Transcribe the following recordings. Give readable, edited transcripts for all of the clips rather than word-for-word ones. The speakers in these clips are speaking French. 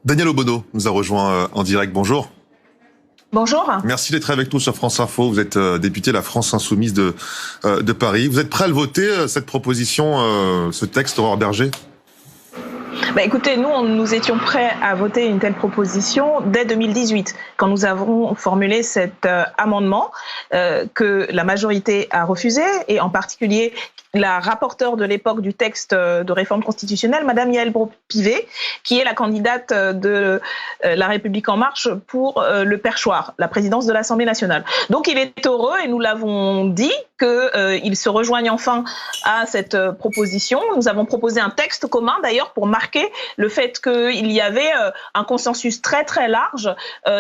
Daniel Obono nous a rejoint en direct. Bonjour. Bonjour. Merci d'être avec nous sur France Info. Vous êtes député de la France Insoumise de Paris. Vous êtes prêt à le voter, cette proposition, ce texte, Aurore Bergé ? Écoutez, nous étions prêts à voter une telle proposition dès 2018, quand nous avons formulé cet amendement que la majorité a refusé, et en particulier la rapporteure de l'époque du texte de réforme constitutionnelle, Madame Yaël Braun-Pivet, qui est la candidate de La République En Marche pour le perchoir, la présidence de l'Assemblée nationale. Donc il est heureux, et nous l'avons dit, qu'il se rejoigne enfin à cette proposition. Nous avons proposé un texte commun, d'ailleurs, pour marquer le fait qu'il y avait un consensus très très large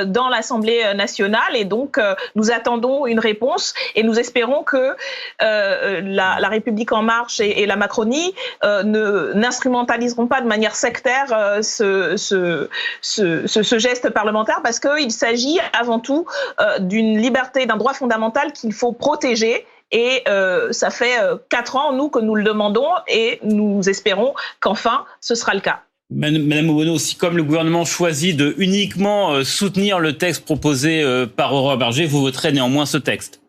dans l'Assemblée nationale, et donc nous attendons une réponse, et nous espérons que la République En Marche et la Macronie n'instrumentaliseront pas de manière sectaire ce geste parlementaire, parce qu'il s'agit avant tout d'une liberté, d'un droit fondamental qu'il faut protéger. Et ça fait 4 ans, nous, que nous le demandons, et nous espérons qu'enfin, ce sera le cas. Madame Obono, si comme le gouvernement choisit de uniquement soutenir le texte proposé par Aurore Bergé, vous voterez néanmoins ce texte ?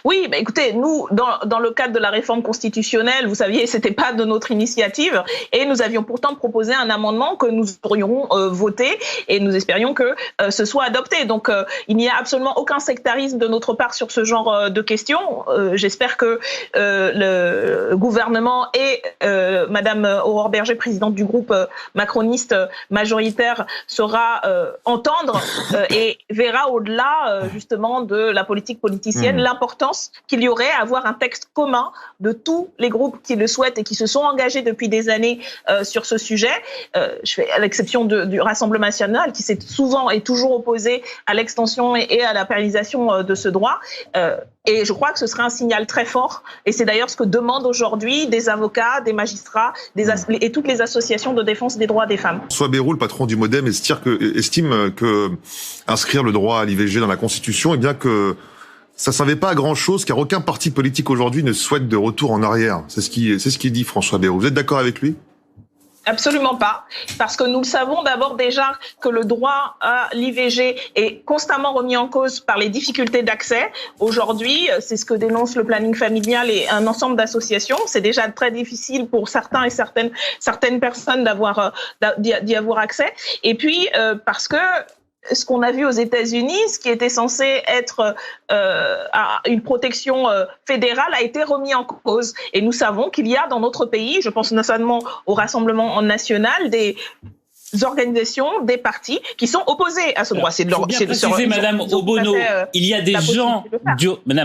Oui, écoutez, nous, dans le cadre de la réforme constitutionnelle, vous saviez, c'était pas de notre initiative, et nous avions pourtant proposé un amendement que nous aurions voté, et nous espérions que ce soit adopté. Donc, il n'y a absolument aucun sectarisme de notre part sur ce genre de questions. J'espère que le gouvernement et Madame Aurore Bergé, présidente du groupe macroniste majoritaire, saura entendre et verra au-delà justement de la politique politicienne l'importance qu'il y aurait à avoir un texte commun de tous les groupes qui le souhaitent et qui se sont engagés depuis des années sur ce sujet. Je fais à l'exception du Rassemblement national, qui s'est souvent et toujours opposé à l'extension et à la pérennisation de ce droit. Et je crois que ce serait un signal très fort, et c'est d'ailleurs ce que demandent aujourd'hui des avocats, des magistrats et toutes les associations de défense des droits des femmes. François Bayrou, le patron du MoDem, estime que inscrire le droit à l'IVG dans la Constitution, bien que ça ne servait pas à grand-chose, car aucun parti politique aujourd'hui ne souhaite de retour en arrière. C'est ce qu'il dit, François Bayrou. Vous êtes d'accord avec lui ? Absolument pas, parce que nous le savons d'abord déjà que le droit à l'IVG est constamment remis en cause par les difficultés d'accès. Aujourd'hui, c'est ce que dénonce le planning familial et un ensemble d'associations. C'est déjà très difficile pour certains et certaines personnes d'y avoir accès. Et puis, parce que ce qu'on a vu aux États-Unis, ce qui était censé être une protection fédérale, a été remis en cause. Et nous savons qu'il y a dans notre pays, je pense notamment au Rassemblement national, des organisations, des partis qui sont opposés à ce droit. Pour bien préciser, Madame Obono, il y a des gens...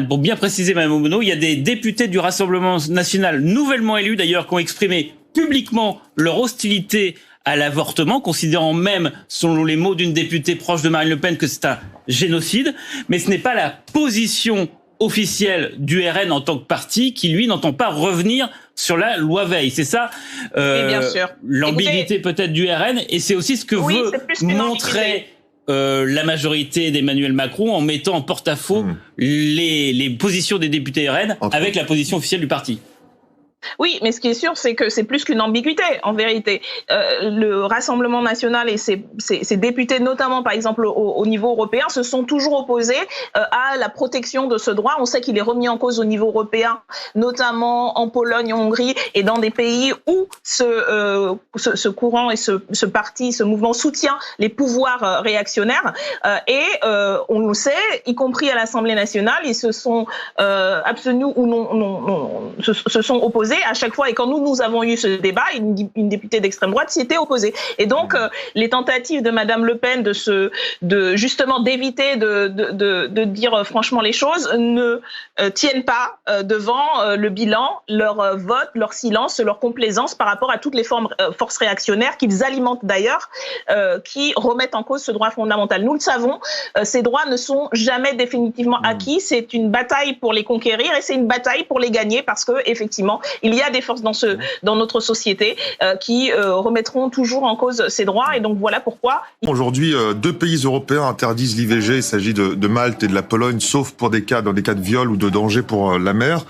Pour bien préciser, Madame Obono, il y a des députés du Rassemblement national, nouvellement élus d'ailleurs, qui ont exprimé publiquement leur hostilité à l'avortement, considérant même, selon les mots d'une députée proche de Marine Le Pen, que c'est un génocide. Mais ce n'est pas la position officielle du RN en tant que parti qui, lui, n'entend pas revenir sur la loi Veil. C'est ça bien sûr. L'ambiguïté peut-être du RN, et c'est aussi ce que veut montrer la majorité d'Emmanuel Macron en mettant en porte-à-faux les positions des députés RN avec la position officielle du parti. Oui, mais ce qui est sûr, c'est que c'est plus qu'une ambiguïté, en vérité. Le Rassemblement national et ses députés, notamment par exemple au niveau européen, se sont toujours opposés à la protection de ce droit. On sait qu'il est remis en cause au niveau européen, notamment en Pologne, en Hongrie, et dans des pays où ce courant et ce parti, ce mouvement soutient les pouvoirs réactionnaires. Et on le sait, y compris à l'Assemblée nationale, ils se sont abstenus ou se sont opposés à chaque fois. Et quand nous avons eu ce débat, une députée d'extrême droite s'y était opposée. Et donc, les tentatives de Madame Le Pen justement d'éviter de dire franchement les choses ne tiennent pas devant le bilan, leur vote, leur silence, leur complaisance par rapport à toutes les forces réactionnaires qu'ils alimentent d'ailleurs, qui remettent en cause ce droit fondamental. Nous le savons, ces droits ne sont jamais définitivement acquis. C'est une bataille pour les conquérir, et c'est une bataille pour les gagner, parce que effectivement, il y a des forces dans notre société qui remettront toujours en cause ces droits, et donc voilà pourquoi. Aujourd'hui, 2 pays européens interdisent l'IVG. Il s'agit de Malte et de la Pologne, sauf dans des cas de viol ou de danger pour la mère.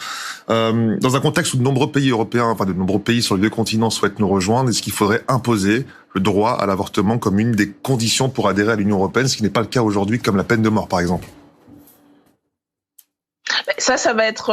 Dans un contexte où de nombreux pays européens, de nombreux pays sur le vieux continent souhaitent nous rejoindre, est-ce qu'il faudrait imposer le droit à l'avortement comme une des conditions pour adhérer à l'Union européenne, ce qui n'est pas le cas aujourd'hui, comme la peine de mort, par exemple. Ça va être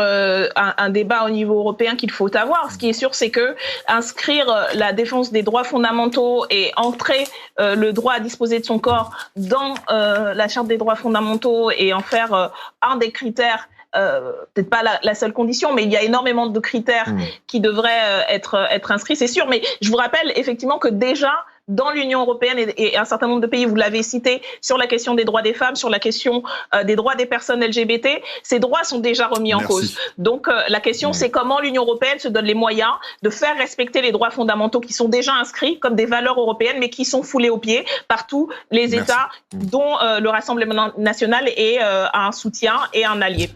un débat au niveau européen qu'il faut avoir. Ce qui est sûr, c'est que inscrire la défense des droits fondamentaux et entrer le droit à disposer de son corps dans la Charte des droits fondamentaux et en faire un des critères, peut-être pas la seule condition, mais il y a énormément de critères qui devraient être inscrits, c'est sûr. Mais je vous rappelle effectivement que déjà, dans l'Union européenne et un certain nombre de pays, vous l'avez cité, sur la question des droits des femmes, sur la question des droits des personnes LGBT, ces droits sont déjà remis en cause. Donc la question, c'est comment l'Union européenne se donne les moyens de faire respecter les droits fondamentaux qui sont déjà inscrits comme des valeurs européennes, mais qui sont foulés aux pieds par tous les États dont le Rassemblement national est un soutien et un allié.